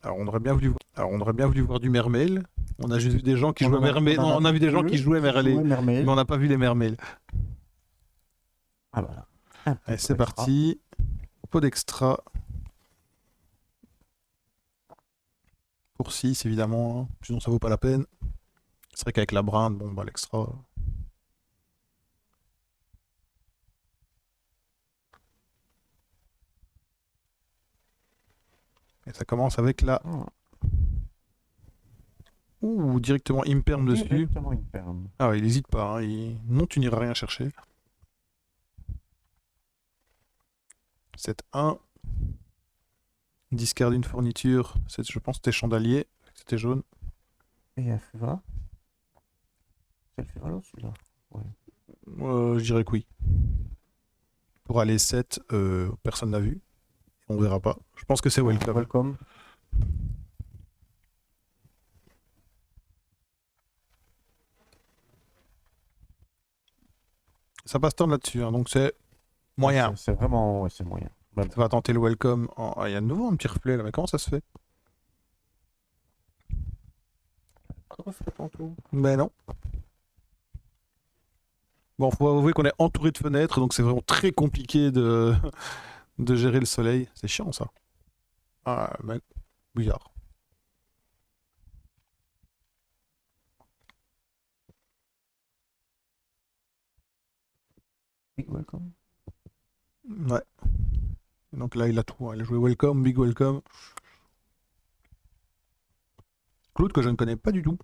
Alors, on aurait bien voulu voir du mermail. On a juste vu des gens qui jouaient mermail. Non, on a vu des gens qui jouaient mermail, mais on n'a pas vu les mermails. Ah voilà. Un petit Allez, c'est pot d'extra. parti. Pot d'extra. Pour 6, évidemment. Hein. Sinon, ça vaut pas la peine. C'est vrai qu'avec la brinde, bon, bah, l'extra. Et ça commence avec la. Ah, Ouh, directement imperm dessus. directement une perme. Ah ouais, il hésite pas. Hein. Non, tu n'iras rien chercher. 7-1. Discard une fourniture. Je pense que c'était chandelier. C'était jaune. Et un Fuva. C'est le Fuva là, celui-là. Je dirais que oui. Pour aller 7, personne n'a vu. On verra pas. Je pense que c'est welcome. Welcome. Ça passe temps là-dessus, hein, donc c'est moyen. C'est vraiment, ouais, c'est moyen. Ça va tenter le welcome. Il y a de nouveau un petit reflet là, mais comment ça se fait? Pas de reflet tantôt. Ben non. Bon, faut avouer qu'on est entouré de fenêtres, donc c'est vraiment très compliqué de, de gérer le soleil. C'est chiant ça. Ah, mais bizarre. Big welcome. Ouais. Donc là, il a tout. Hein. Il a joué welcome, big welcome. Claude que je ne connais pas du tout.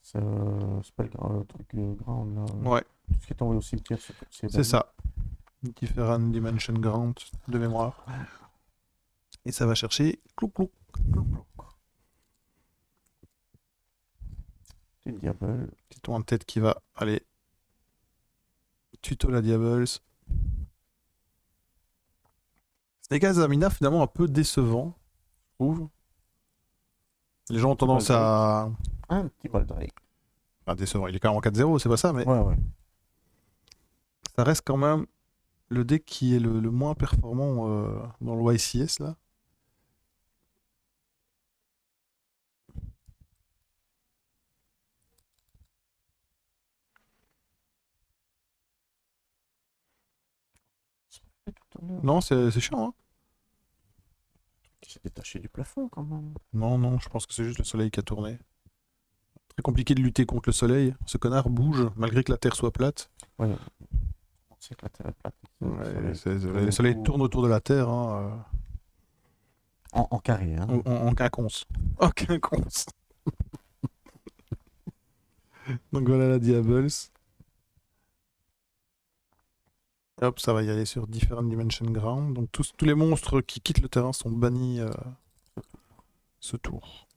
C'est pas le truc grand là. Ouais, Tout ce qui est envoyé au cimetière, c'est ça. Different Dimension Grant de mémoire. Et ça va chercher clouc clouc. C'est le diable. Petit tour en tête qui va aller. Tuto la Diables. Snake Eyes Amina finalement un peu décevant, je trouve. Les gens ont tendance à. Un petit Baldrake. Enfin, décevant, il est quand même en 4-0, c'est pas ça, mais Ouais. ça reste quand même le deck qui est le moins performant dans le YCS là. Non, c'est chiant, hein. Qui s'est détaché du plafond quand même. Non, je pense que c'est juste le soleil qui a tourné. Très compliqué de lutter contre le soleil. Ce connard bouge malgré que la Terre soit plate. Ouais. On sait que la Terre est plate. Le soleil tourne autour de la Terre. Hein, en carré, hein. en quinconce. En quinconce. Donc voilà la Diables. Hop, ça va y aller sur Different Dimension Ground. Donc tous les monstres qui quittent le terrain sont bannis ce tour.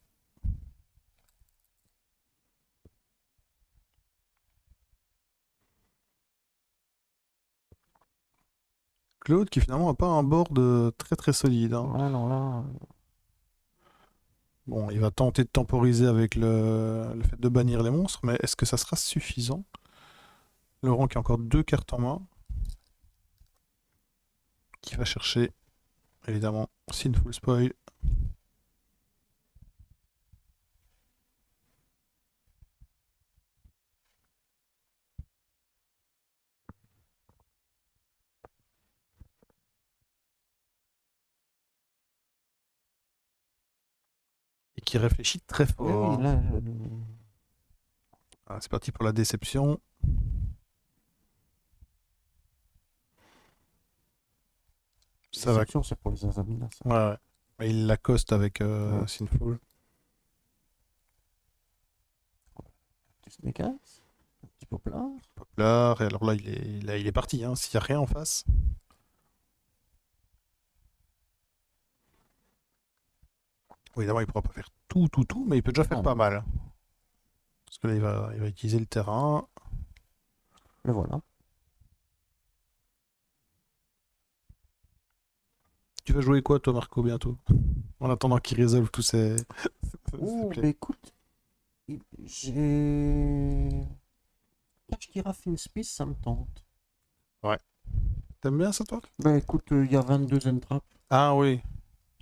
Claude qui finalement n'a pas un board très très solide. Hein. Ouais, non, là. Bon, il va tenter de temporiser avec le fait de bannir les monstres, mais est-ce que ça sera suffisant? Laurent qui a encore 2 cartes en main. Qui va chercher, évidemment, Sinful Spoil. Et qui réfléchit très fort. Oui, là. Ah, c'est parti pour la déception. Ça va. C'est pour les Azaminas. Ouais. Et il l'accoste avec Sinful. Petit Snake Eyes, un petit Poplar. Poplar, et alors là, il est parti, hein, s'il n'y a rien en face. Bon, évidemment, il ne pourra pas faire tout, mais il peut déjà faire pas mal. Parce que là, il va utiliser le terrain. Le voilà. Tu vas jouer quoi, toi, Marco, bientôt? En attendant qu'il résolve tous ces... Oh, bah écoute, j'ai... Catch Giraffe Spice, ça me tente. Ouais. T'aimes bien ça, toi? Bah écoute, il y a 22 entraps. Ah oui.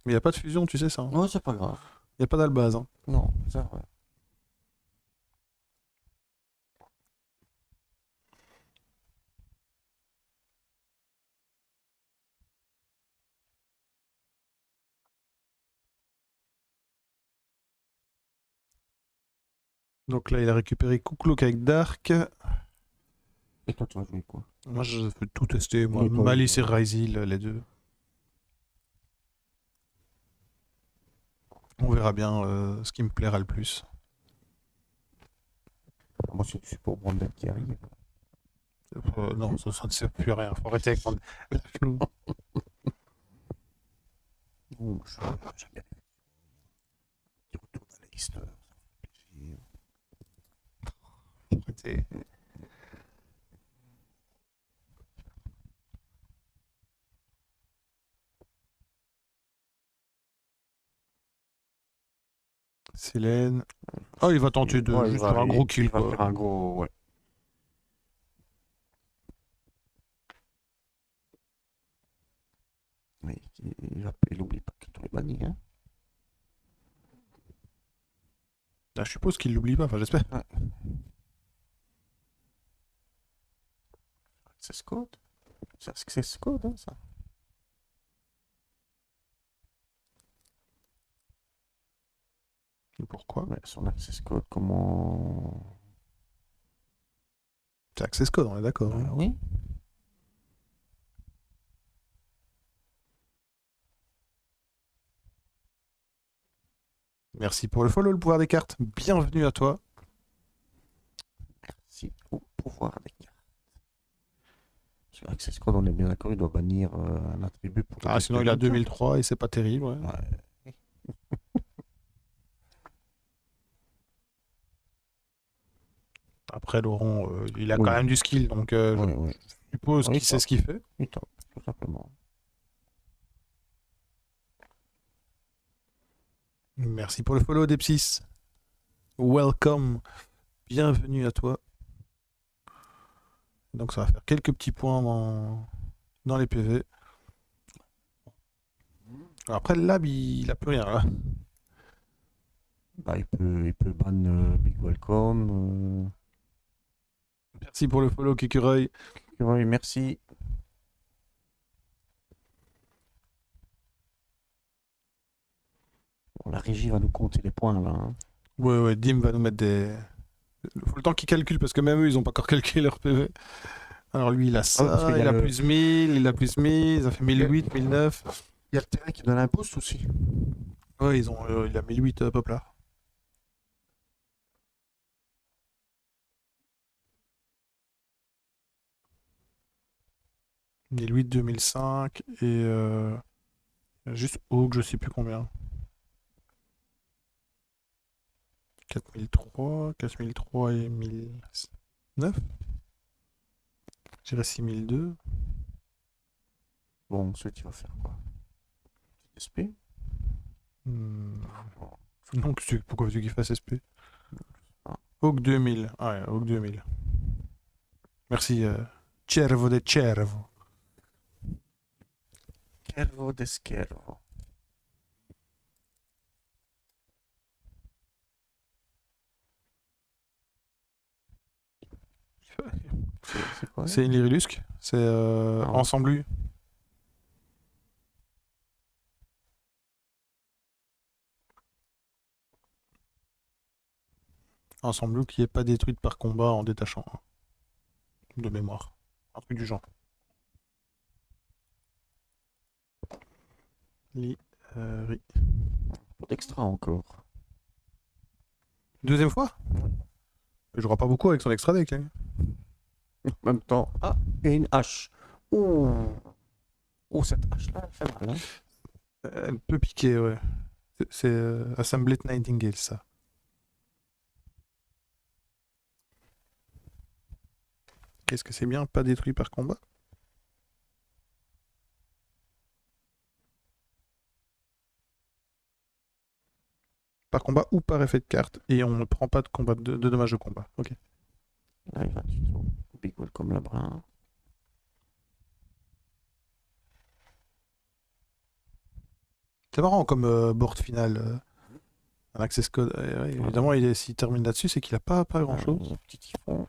Mais il n'y a pas de fusion, tu sais ça. Il Non, c'est pas grave. n'y a pas d'Albaz. Hein. Non, ça va. Donc là, il a récupéré Kuklouk avec Dark. Et toi, tu vas jouer quoi? Moi, je veux tout tester. Moi, Oui, toi, Malice et Ryzil, les deux. On verra bien ce qui me plaira le plus. Moi, c'est pour Brandon qui arrive. Non, ça ne sert plus à rien. Faut arrêter avec mon... Lâche-nous. Non, j'aime bien. Il retourne à Leicester, ça me fait plaisir. Arrêtez. Célène. Oh, il va tenter de Ouais, juste faire un gros kill, il va quoi. faire un gros. Ouais. Mais il oublie pas que tu es banni, hein. Ah, je suppose qu'il l'oublie pas, enfin j'espère. Ouais. Access code. C'est access code, hein, ça. Pourquoi? Ouais, son access code, comment. C'est Access Code, on est d'accord. Hein. Oui. Merci pour le follow, le pouvoir des cartes. Bienvenue à toi. Merci au pouvoir des cartes. Sur access code, on est bien d'accord, il doit bannir un attribut pour. Ah, sinon il a 2003 et c'est pas terrible. Ouais. Ouais. Après, Laurent, il a Oui. quand même du skill, donc je Ouais. suppose Oui, qu'il sait ce qu'il fait. Oui, tout simplement. Merci pour le follow, Depsis. Welcome. Bienvenue à toi. Donc ça va faire quelques petits points dans les PV. Alors après, le lab, il a plus rien là. Bah, il peut ban Big Welcome. Merci pour le follow, Kikureuil. Oui, merci. Bon, la régie va nous compter les points là. Hein. Ouais, Dim va nous mettre des. Faut le temps qu'il calcule parce que même eux, ils ont pas encore calculé leur PV. Alors lui, il a ça, parce qu'il y a il a le- plus 1000, il a plus 1000, ça fait 1008, 1009. Il y a le terrain qui donne un boost aussi. Ouais, il a 1008 pop là. « 1008, 2005 et juste Hawk, je sais plus combien. 4003, 4003 et 1009. J'irais 6002. Bon, ensuite, il va faire quoi? SP. Hmm. Non, pourquoi veux-tu qu'il fasse SP? Ah. Hawk 2000. Ah ouais, Hawk 2000. Merci, Cervo de Cervo. Kervo de Schervo. C'est quoi? C'est une Lyrilusque. C'est Ah ouais. Ensemble. Ensemble qui n'est pas détruite par combat en détachant. Hein. De mémoire. Un truc du genre. Li. Pas d'extra encore. Deuxième fois? Il jouera pas beaucoup avec son extra deck. Hein. En même temps. Ah, et une hache. Oh, cette hache-là, elle fait mal. Hein. Elle peut piquer, ouais. C'est Assembled Nightingale, ça. Qu'est-ce que c'est bien? Pas détruit par combat? Par combat ou par effet de carte. Et on ne prend pas de combat de dommages de combat. Ok. Là, il va tuto. Big Welcome Labrin. C'est marrant comme board final. Un access code. Ouais, évidemment, s'il termine là-dessus, c'est qu'il a pas grand-chose. Petit typhon.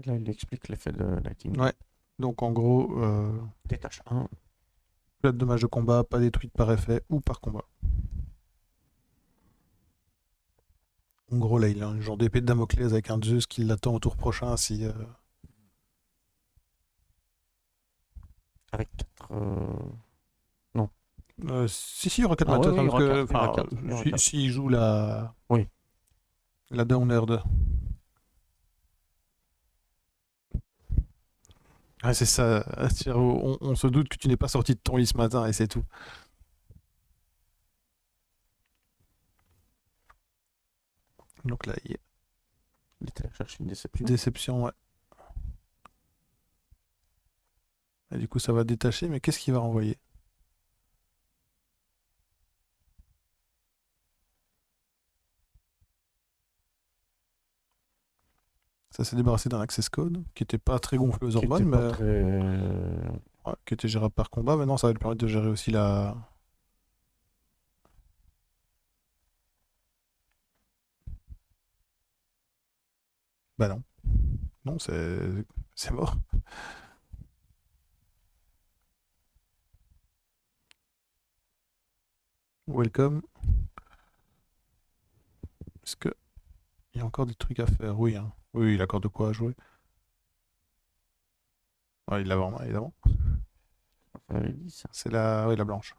Là, il explique l'effet de Lightning. Ouais. Donc en gros, Détache 1. pas de dommages de combat, pas détruite par effet ou par combat. En gros, là, il a un genre d'épée de Damoclès avec un Zeus qui l'attend au tour prochain si. Avec 4. Si, il y aura 4 Ah matas, ouais, il y parce aura que quatre, il y aura enfin, quatre, il y aura quatre. s'il joue la. Oui. La Downer 2. Ouais, c'est ça. On se doute que tu n'es pas sorti de ton lit ce matin et c'est tout. Donc là, il y a Il était allé chercher une déception. déception, ouais. Et du coup, ça va détacher, mais qu'est-ce qu'il va renvoyer? Ça s'est débarrassé d'un access code qui était pas très gonflé aux Qui hormones, était pas mais très... ouais, qui était gérable par combat. Maintenant, ça va lui permettre de gérer aussi la. Bah non. Non, c'est mort. Welcome. Est-ce que il y a encore des trucs à faire? Oui, hein. Oui, il a encore de quoi jouer. Ouais, il l'a en main, évidemment. Enfin, il dit ça. C'est la, oui, la blanche.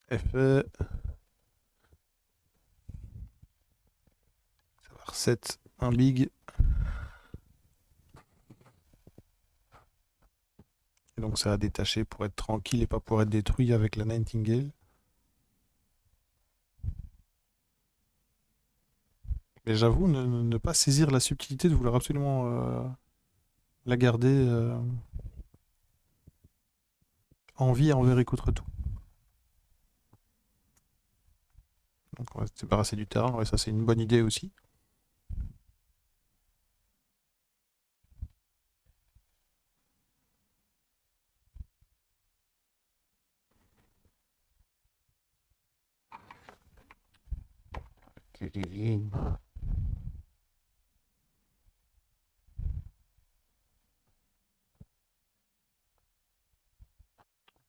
Effet. Ça va reset un big. Et donc ça a détaché pour être tranquille et pas pour être détruit avec la Nightingale. Mais j'avoue ne pas saisir la subtilité de vouloir absolument la garder en vie envers et contre tout. Donc on va se débarrasser du terrain, ouais, ça c'est une bonne idée aussi. Kérilline.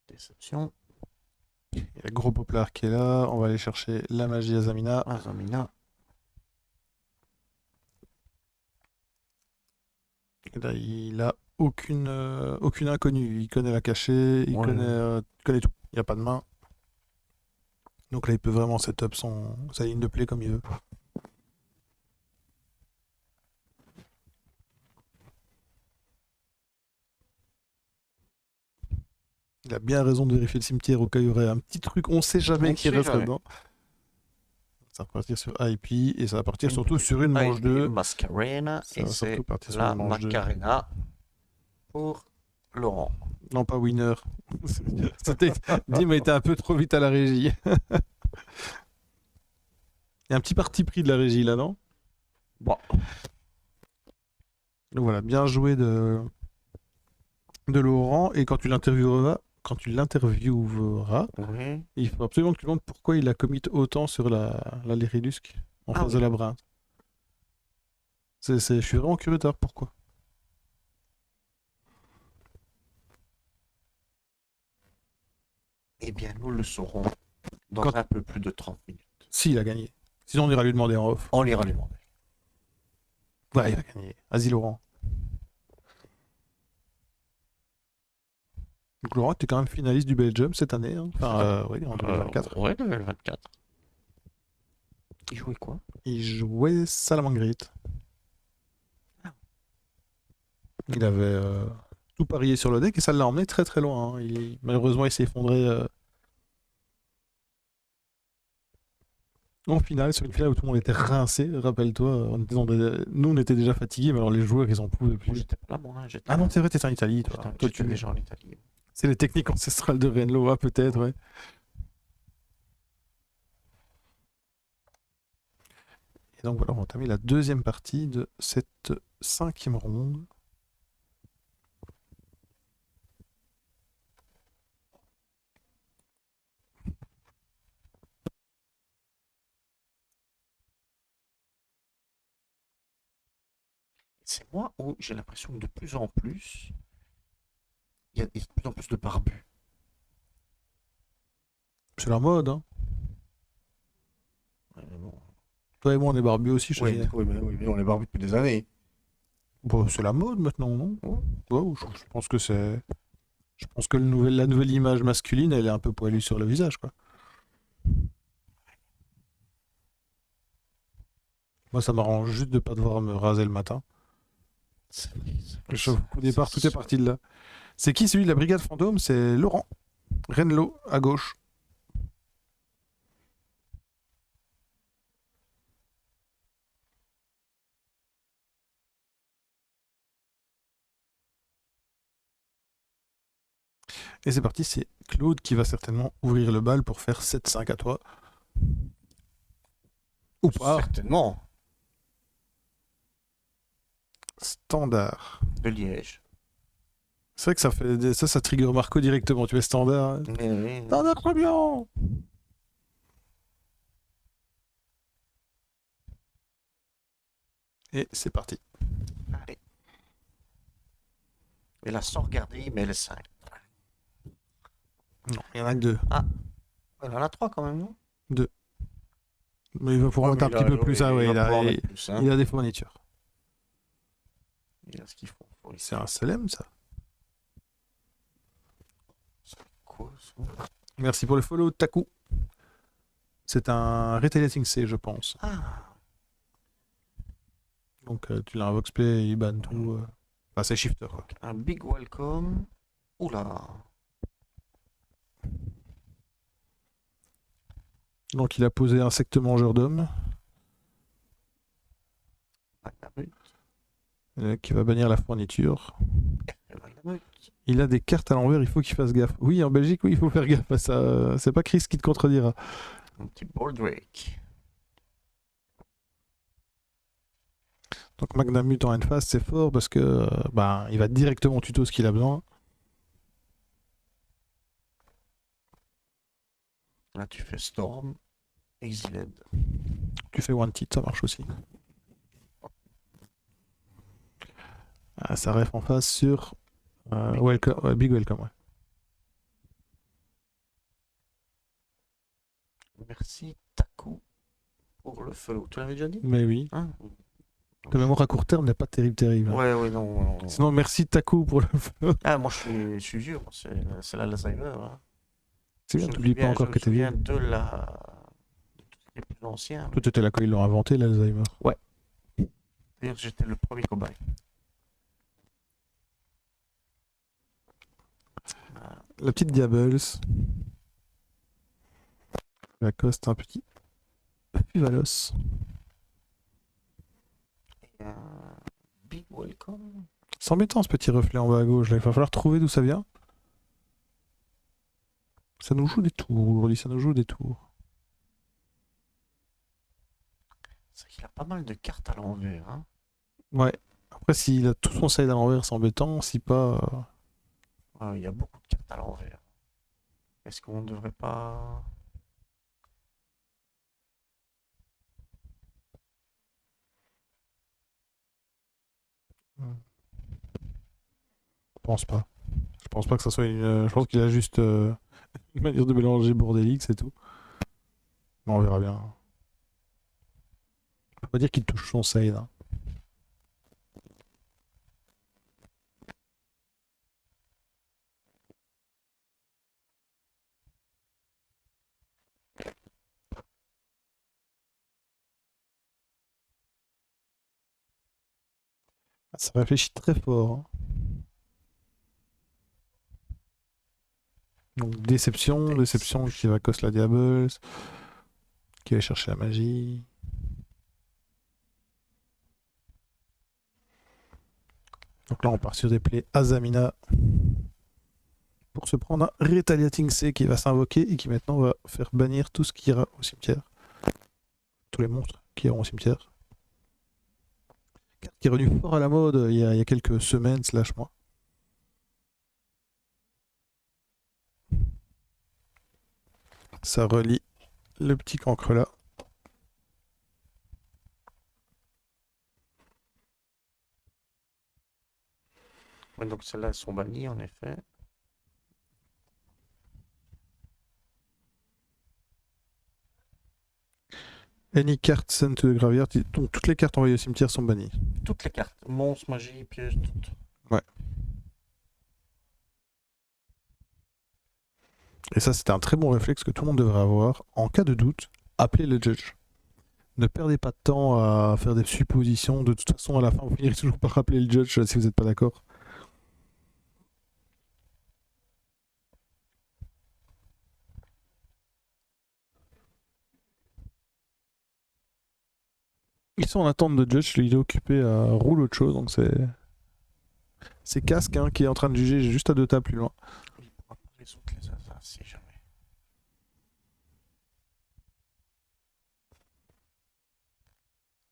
Déception. Il y a le gros poplard qui est là, on va aller chercher la magie Azamina. Azamina. Et là, il a aucune inconnue. Il connaît la cachée, il Ouais. connaît tout. Il n'y a pas de main. Donc là, il peut vraiment setup sa ligne de play comme il veut. Il a bien raison de vérifier le cimetière au cas où il y aurait un petit truc, on sait jamais On qui sait reste jamais. là-dedans. Ça va partir sur IP et ça va partir surtout sur une manche IP 2. Mascarena. Ça Et va surtout c'est partir sur la une manche 2. Macarena pour Laurent. Non, pas winner. Dim a été un peu trop vite à la régie. Il y a un petit parti pris de la régie là, non? Bon. Donc voilà, bien joué de Laurent. Et quand tu l'intervieweras, Oui. il faut absolument que tu demandes pourquoi il a commit autant sur la Lyrilusc en Ah face de oui. la Brinde. Je suis vraiment curieux de savoir pourquoi. Eh bien, nous le saurons dans Quand- un peu plus de 30 minutes. S'il a gagné. Sinon, on ira lui demander en off. On ira lui demander. Ouais, il va gagner. Vas-y, Laurent. Donc, Laurent était quand même finaliste du Belgium cette année. Hein. Enfin, oui, en 2024. Ouais, level 24. Il jouait quoi? Il jouait Salamangreat. Il avait tout parié sur le deck et ça l'a emmené très très loin. Hein. Malheureusement, il s'est effondré En finale, sur une finale où tout le monde était rincé, rappelle-toi, nous on était déjà fatigués, mais alors les joueurs ils en pouvaient Moi, plus. j'étais pas là, moi. Hein, Ah non, c'est vrai, t'étais en Italie, toi. Toi, j'étais déjà en Italie. C'est les techniques ancestrales de Renlo, ah, peut-être, ouais. Et donc voilà, on va entamer la deuxième partie de cette 5e ronde. C'est moi où j'ai l'impression que de plus en plus, il y a de plus en plus de barbus. C'est la mode, hein. Ouais, mais bon. Toi et moi, on est barbus aussi, je te Oui, dis. oui, mais on est barbus depuis des années. Bon, c'est la mode maintenant, non? Ouais. Ouais, je pense que c'est. Je pense que la nouvelle image masculine, elle est un peu poilue sur le visage, quoi. Moi, ça m'arrange juste de pas devoir me raser le matin. C'est vrai, Au départ, tout est parti de là. C'est qui celui de la brigade fantôme? C'est Laurent. Renlo, à gauche. Et c'est parti, c'est Claude qui va certainement ouvrir le bal pour faire 7-5 à toi. Ou pas. Certainement. Standard. De Liège. C'est vrai que ça trigger Marco directement. Tu es standard. Oui. Standard très bien. Et c'est parti. Allez. Et là, sans regarder, il met le 5. Non, il y en a que deux. Ah, il en a 3 quand même, non? Deux. Mais il va pouvoir mettre un petit peu plus. Ah ouais, hein. il a des fournitures. Il a ce qu'il faut. C'est un Solem, ça. Quoi, ça? Merci pour le follow, Taku. C'est un Retaliating C, je pense. Ah, Donc tu l'as un Voxplay, il banne tout. Enfin, c'est Shifter, quoi. un big welcome. Oula. Donc il a posé insecte mangeur d'hommes. Magnamut. Qui va bannir la fourniture. Magnamut. Il a des cartes à l'envers, il faut qu'il fasse gaffe. Oui, en Belgique, oui, il faut faire gaffe à ça. C'est pas Chris qui te contredira. Un petit Boldrake. Donc Magnamut en end phase, c'est fort parce que il va directement tuto ce qu'il a besoin. Là, tu fais Storm. Exiled. Tu fais one tit, ça marche aussi. Ah, ça ref en face sur Big Welcome, ouais. Merci Taku pour le follow. Tu l'avais déjà dit? Mais oui. Hein? Ta mémoire à court terme n'est pas terrible. Ouais, non. Sinon, merci Taku pour le follow. Ah, moi je suis vieux, moi, c'est l'Alzheimer. Hein. C'est bien, t'oublies pas encore que t'es vieux. De les plus anciens. Toi, t'étais là quand ils l'ont inventé, l'Alzheimer. Ouais. D'ailleurs, j'étais le premier cobaye. La petite Diables. Lacoste, un petit Puvalos. Et un big welcome. C'est embêtant ce petit reflet en bas à gauche. Là. Il va falloir trouver d'où ça vient. Ça nous joue des tours aujourd'hui, ça nous joue des tours. C'est vrai qu'il a pas mal de cartes à l'envers. Hein. Ouais. Après, s'il a tout son side à l'envers, c'est embêtant. Si pas. Il y a beaucoup de cartes à l'envers. Est-ce qu'on ne devrait pas. Je pense pas. Je pense pas que ça soit une. Je pense qu'il a juste une manière de mélanger bordélique, c'est tout. Mais on verra bien. Faut pas dire qu'il touche son side. Hein. Ça réfléchit très fort. Hein. Donc déception qui va cost la Diables. Qui va chercher la magie. Donc là, on part sur des plays Azamina pour se prendre un Retaliating C qui va s'invoquer et qui maintenant va faire bannir tout ce qui ira au cimetière. Tous les monstres qui iront au cimetière. Carte qui est revenue fort à la mode il y a quelques semaines, slash mois. Ça relie le petit cancre là. Ouais, donc celles-là, elles sont bannies, en effet. Any card sent to the graveyard. Donc toutes les cartes envoyées au cimetière sont bannies. Toutes les cartes. Monstres, magie, pièges, toutes. Ouais. Et ça, c'était un très bon réflexe que tout le monde devrait avoir. En cas de doute, appelez le judge. Ne perdez pas de temps à faire des suppositions. De toute façon, à la fin, vous finirez toujours par rappeler le judge si vous n'êtes pas d'accord. Ils sont en attente de judge. Il est occupé à rouler autre chose. Donc c'est Casque qui est en train de juger juste à 2 tables plus loin. Il pourra pas résoudre les hasards si jamais.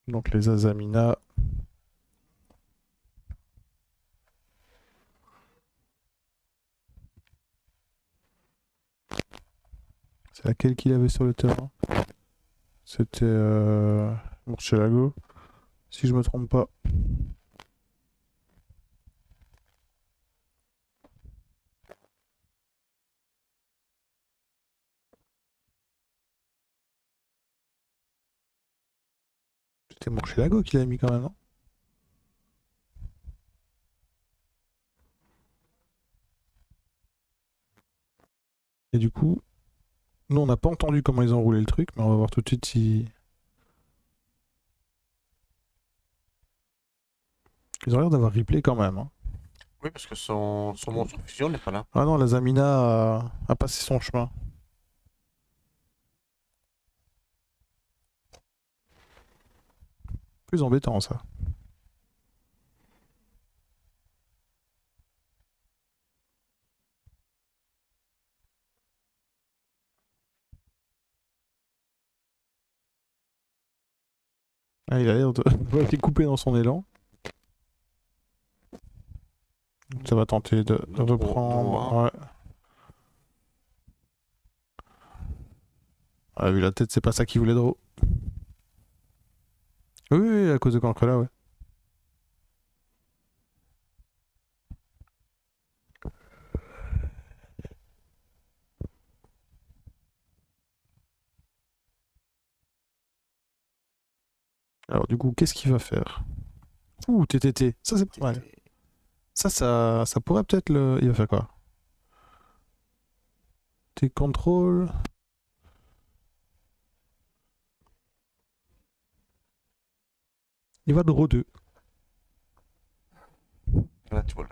Donc les Azamina. C'est laquelle qu'il avait sur le terrain? C'était Murcielago, si je me trompe pas. C'était Murcielago qu'il a mis quand même, non? Et du coup, nous on n'a pas entendu comment ils ont roulé le truc, mais on va voir tout de suite si... Ils ont l'air d'avoir replay quand même. Hein. Oui, parce que son monstre fusion n'est pas là. Ah non, la Zamina a passé son chemin. Plus embêtant ça. Ah, il a l'air d'avoir été coupé dans son élan. Ça va tenter de reprendre. Ouais. Ah, vu la tête, c'est pas ça qu'il voulait draw. Oui, oui, à cause de Cancrela, ouais. Alors du coup, qu'est-ce qu'il va faire? Ouh, TTT, ça c'est pas mal. Ça pourrait peut-être le... Il va faire quoi? T-control... Il va draw 2. Là, tu vois.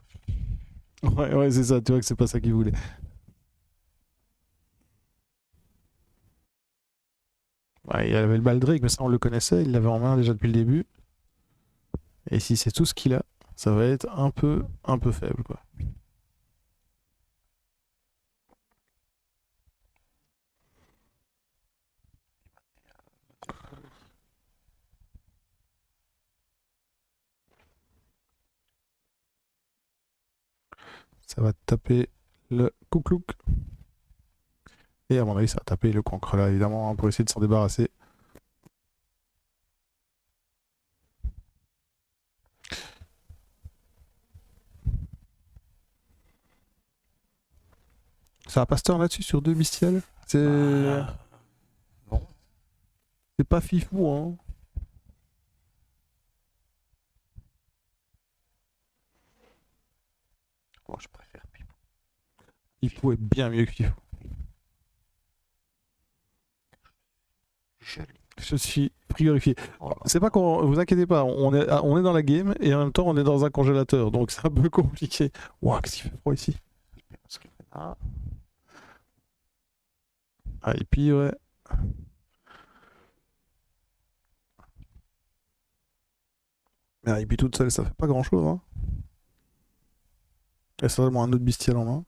Ouais, ouais, c'est ça, tu vois que c'est pas ça qu'il voulait. Ouais, il avait le Baldrake, mais ça on le connaissait, il l'avait en main déjà depuis le début. Et si c'est tout ce qu'il a, ça va être un peu faible, quoi. Ça va taper le Kouklouk. Et à mon avis, ça va taper le cancre là, évidemment, hein, pour essayer de s'en débarrasser. Ça va pas se turn là-dessus sur 2 bestiales? C'est Non. c'est pas fifou, hein. Moi, je préfère Pipou. Fifou est bien mieux que fifou. Joli. Je suis frigorifié. Oh là. C'est pas qu'on... Vous inquiétez pas, on est dans la game et en même temps on est dans un congélateur, donc c'est un peu compliqué. Ouah, qu'est-ce qu'il fait froid ici. Parce que là, Ah, et puis ouais. Mais Hippie toute seule, ça fait pas grand chose. Hein. Il y a certainement un autre bestial en main.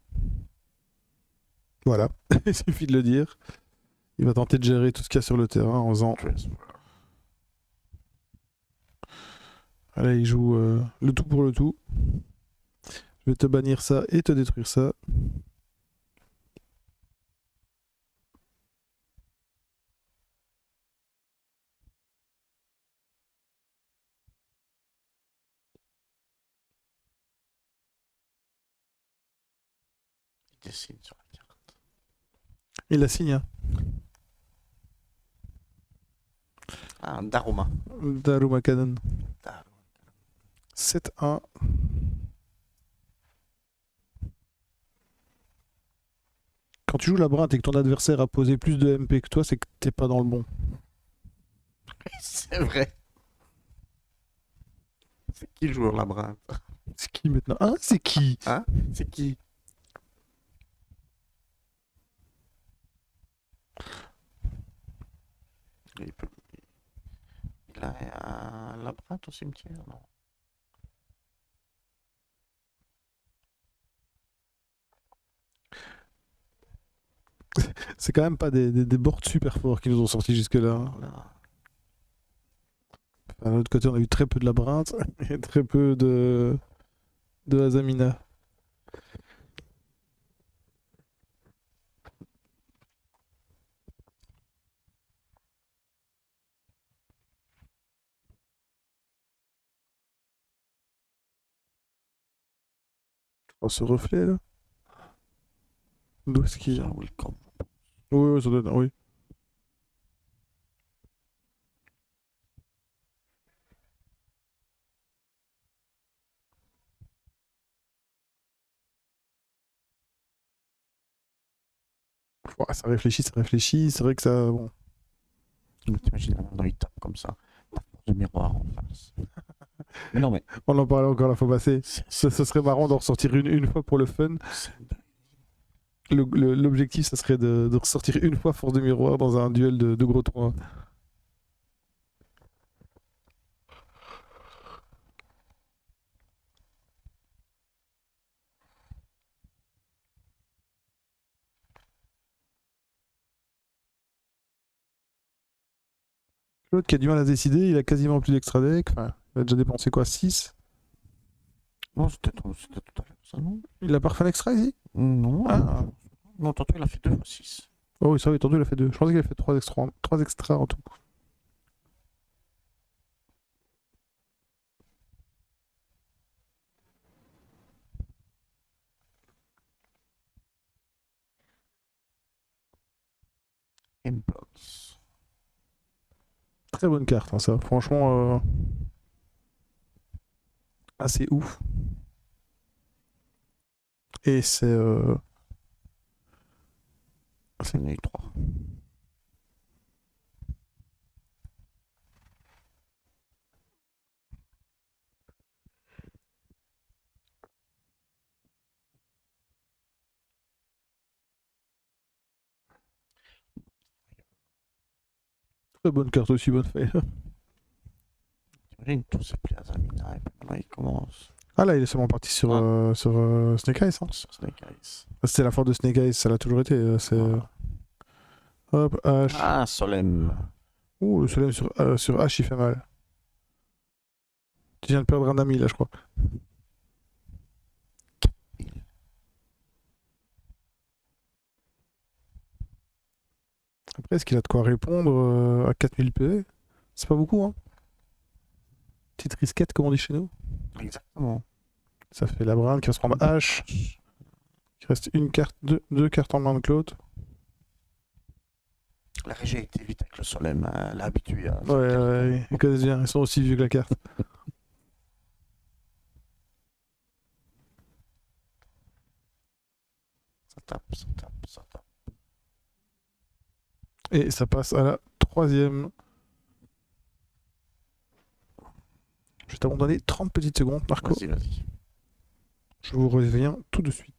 Voilà, il suffit de le dire. Il va tenter de gérer tout ce qu'il y a sur le terrain en faisant. Allez, il joue le tout pour le tout. Je vais te bannir ça et te détruire ça. Il dessine sur la carte. Il la signe. Hein. Ah, un Daruma. Daruma Cannon. Daruma. 7-1. Quand tu joues labyrinthe et que ton adversaire a posé plus de MP que toi, c'est que t'es pas dans le bon. C'est vrai. C'est qui le joueur labyrinthe? C'est qui maintenant? Hein? C'est qui? Hein? C'est qui? Il, peut... il a un labyrinthe au cimetière, non? C'est quand même pas des boards super forts qui nous ont sortis jusque-là. Là. D'un autre côté, on a eu très peu de labyrinthe et très peu de Azamina. Oh, ce reflet là. D'où est-ce qu'il. Ça, welcome. Oui, oui, ça doit être. Oui. Ouais, ça réfléchit, ça réfléchit. C'est vrai que ça. Bon. T'imagines maintenant, il tape comme ça. T'as force de miroir en face. Mais non, mais. On en parlait encore la fois passée. C'est Ce serait marrant d'en ressortir une fois pour le fun. L'objectif, ça serait de ressortir une fois force de miroir dans un duel de gros tournois. L'autre qui a du mal à se décider, il a quasiment plus d'extra deck. Enfin, il a déjà dépensé quoi? 6. Non, c'était tout à l'heure, ça, non? Il a pas refait un extra ici? Non, Ah. non, tantôt il a fait 2 fois 6. Oh oui, ça oui, tantôt il a fait 2. Je pensais qu'il a fait 3 extra, 3 extras en tout. Implodes. Très bonne carte, hein, ça. Franchement, assez ouf. Et c'est. C'est une 3. Très bonne carte aussi, bonne faille. T'imagines tous ces players Zamina et puis maintenant il commence. Ah là, il est seulement parti sur, sur Snake Eyes. Hein. Sur Snake Eyes. C'était la force de Snake Eyes, ça l'a toujours été. C'est. Voilà. Hop, H. Ah, Solem. Ouh, le soleil sur H, il fait mal. Tu viens de perdre un ami là, je crois. Après, est-ce qu'il a de quoi répondre à 4000 PV? C'est pas beaucoup, hein. Petite risquette, comme on dit chez nous. Exactement. Ça fait la brinde qui va se prendre H. Il reste une carte, deux cartes en main de Claude. La régie a été vite avec le Solem, elle l'a habitué à. Ouais, ils connaissent bien, ils sont aussi vieux que la carte. Ça tape, ça tape, ça tape. Et ça passe à la troisième. Je vais t'abandonner 30 petites secondes, Marco. Vas-y, vas-y. Je vous reviens tout de suite.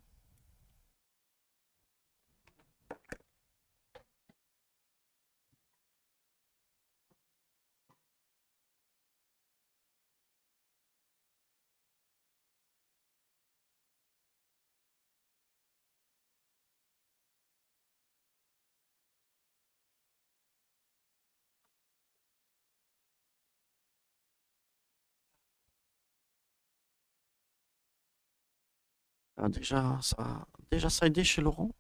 Ah, déjà, ça a aidé chez Laurent.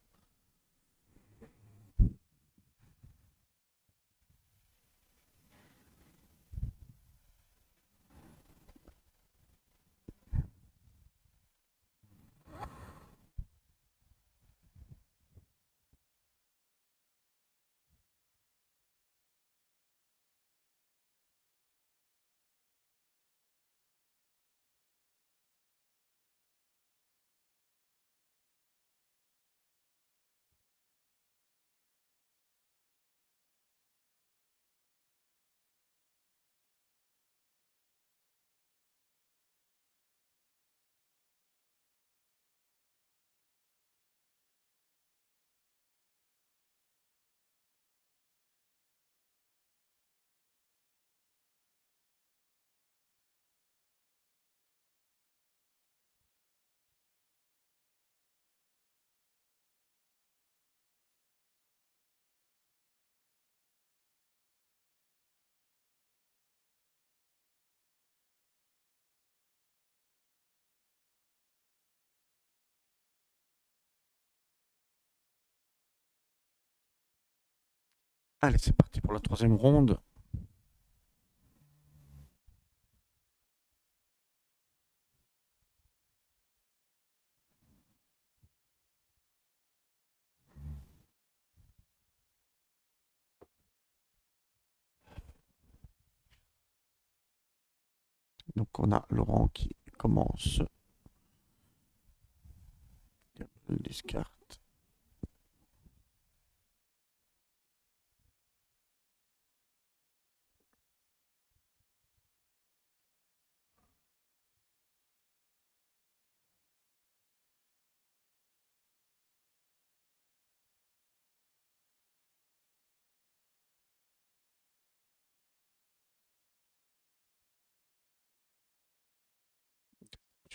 Allez, c'est parti pour la troisième ronde. Donc on a Laurent qui commence. Il discarte.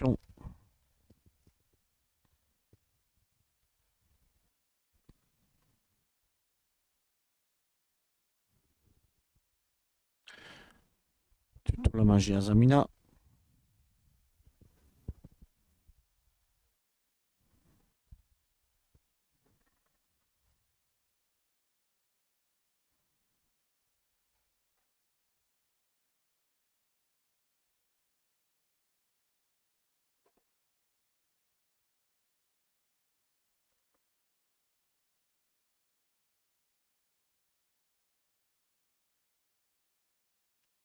Attention. Tuto la magie à Zamina.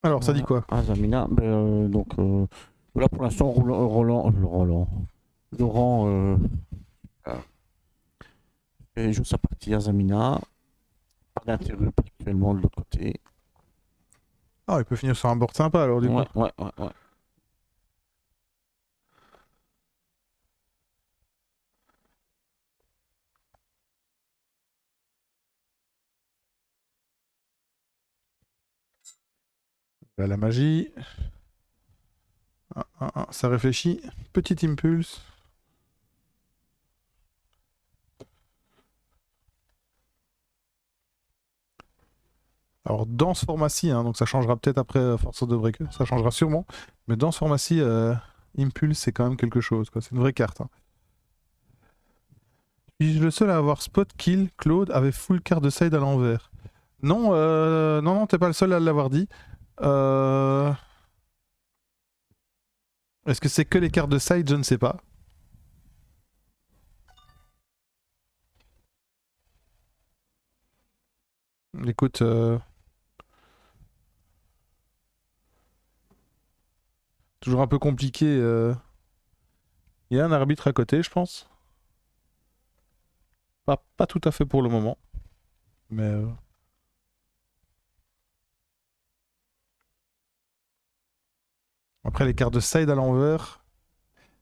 Alors, ça dit Voilà, quoi? à Zamina. Là pour l'instant, Laurent il joue sa partie à Zamina. Pas d'intérêt actuellement de l'autre côté. Ah, il peut finir sur un board sympa alors du coup. Ouais. Là, la magie. Ça réfléchit. Petit impulse. Alors, dans ce format-ci, hein, donc ça changera peut-être après Force of the Breaker, ça changera sûrement. Mais dans ce format-ci, Impulse, c'est quand même quelque chose, quoi. C'est une vraie carte. Hein. Suis-je le seul à avoir spot kill Claude avait full carte de side à l'envers? Non, non, t'es pas le seul à l'avoir dit. Est-ce que c'est que les cartes de side? Je ne sais pas. Écoute, toujours un peu compliqué. Il y a un arbitre à côté, je pense. Pas tout à fait pour le moment. Mais. Après, les cartes de side à l'envers,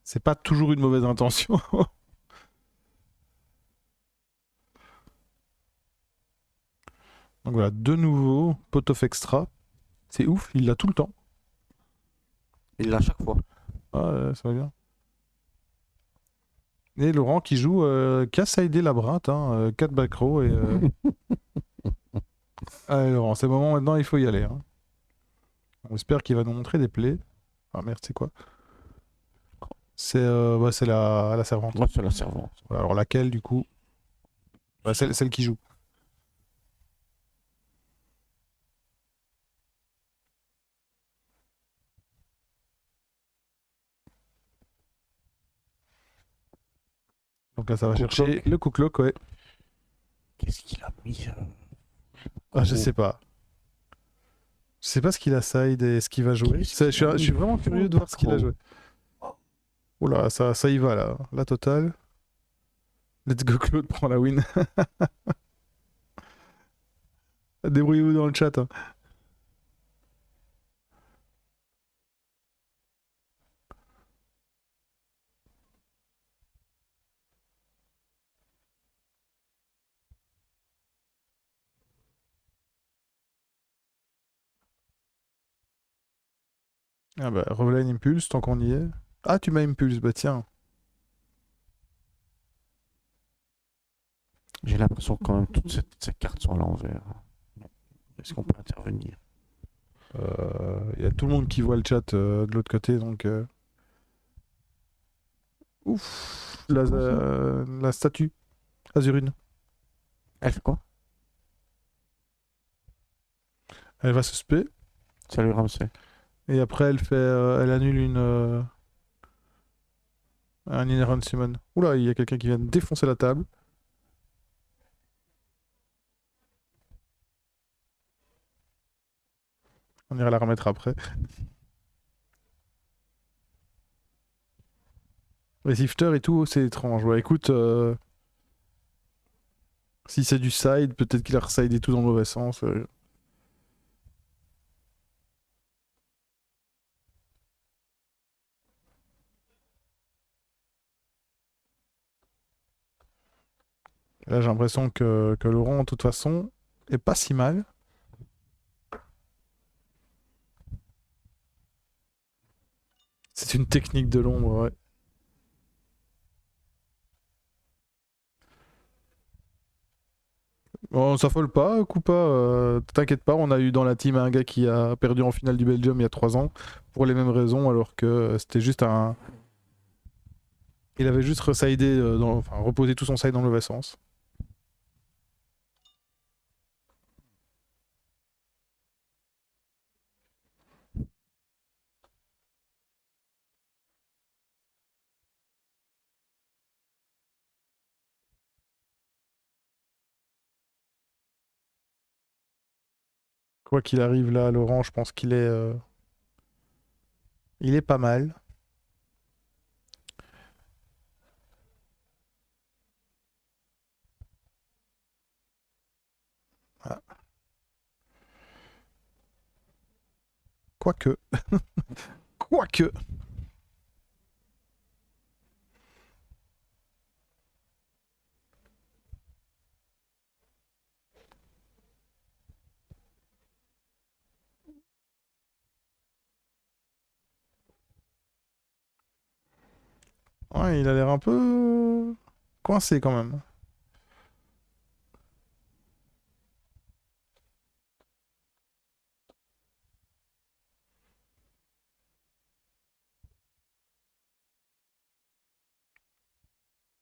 c'est pas toujours une mauvaise intention. Donc voilà, de nouveau, pot of extra. C'est ouf, il l'a tout le temps. Il l'a à chaque fois. Ah, ça va bien. Et Laurent qui joue, qui a sidé labyrinthe, hein, 4 back row. Et, Allez Laurent, c'est le moment maintenant, il faut y aller. Hein. On espère qu'il va nous montrer des plays. Ah merde, c'est quoi? C'est la servante. Moi, c'est la servante. Voilà, alors laquelle du coup? Bah, celle qui joue. Donc là ça va Cook chercher Lock. le cooklock, ouais. Qu'est-ce qu'il a mis Ah je gros. sais pas. Je sais pas ce qu'il a side et ce qu'il va jouer. Qu'est-ce qu'il a Je mis suis vraiment curieux de voir ce qu'il a joué. Oula, ça y va là. La totale. Let's go Claude prend la win. Débrouillez-vous dans le chat, hein. Ah bah, Reveline Impulse, tant qu'on y est. Ah, tu m'as Impulse, bah tiens. J'ai l'impression que quand même toutes ces cartes sont à l'envers. Est-ce qu'on peut intervenir? Il y a tout le monde qui voit le chat de l'autre côté, donc... Ouf, C'est quoi, ça la statue, Azurine. Elle fait quoi? Elle va se spé, Salut Ramsey. et après elle annule un Inherent Summon. Oula, il y a quelqu'un qui vient de défoncer la table. On ira la remettre après. Les Sifter et tout, c'est étrange. Ouais, écoute, si c'est du side, peut-être qu'il a reside et tout dans le mauvais sens. Là, j'ai l'impression que Laurent, de toute façon, est pas si mal. C'est une technique de l'ombre, ouais. On s'affole pas, Koopa. T'inquiète pas, on a eu dans la team un gars qui a perdu en finale du Belgium il y a 3 ans pour les mêmes raisons, alors que c'était juste un. Il avait juste residé, enfin reposé tout son side dans le mauvais sens. Quoi qu'il arrive là, Laurent, je pense il est pas mal. Ah. Quoique. Quoique. Ouais, il a l'air un peu coincé quand même.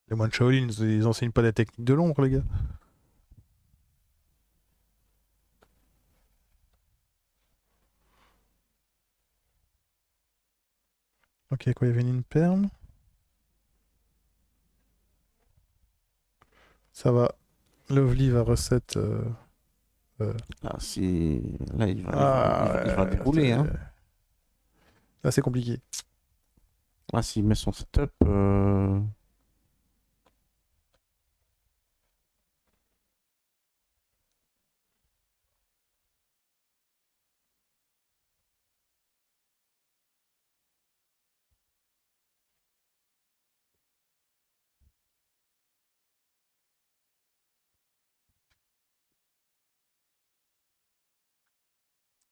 Les moines Shaolin, ils enseignent pas des techniques de l'ombre, les gars. Ok, quoi, il y avait une perme. Ça va. Lovely va recette. Là, là il va Ah, dérouler. Hein. là, c'est compliqué. Là, s'il met son setup.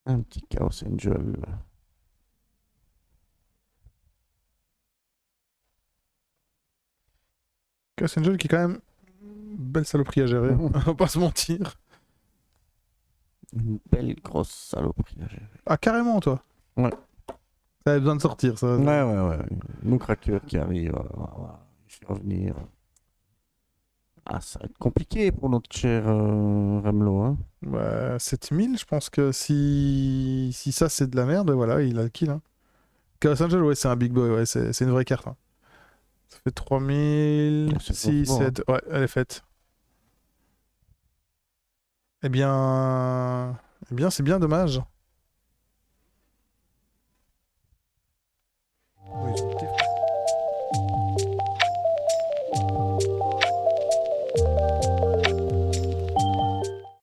Un petit Chaos Angel. Chaos Angel qui est quand même une belle saloperie à gérer, on va pas se mentir. Une belle grosse saloperie à gérer. Ah, carrément, toi. Ouais. Ça avait besoin de sortir, ça. Ouais. Nous craqueurs qui arrivent, je vais revenir. Ah, ça va être compliqué pour notre cher Ramelot, hein. Ouais, 7000, je pense que si ça c'est de la merde, voilà, il a le kill. Hein. Chaos Angel, ouais, c'est un big boy, ouais, c'est une vraie carte. Hein. Ça fait 3000, C'est 6, bon, 7, ouais, elle est faite. Eh bien, c'est bien dommage.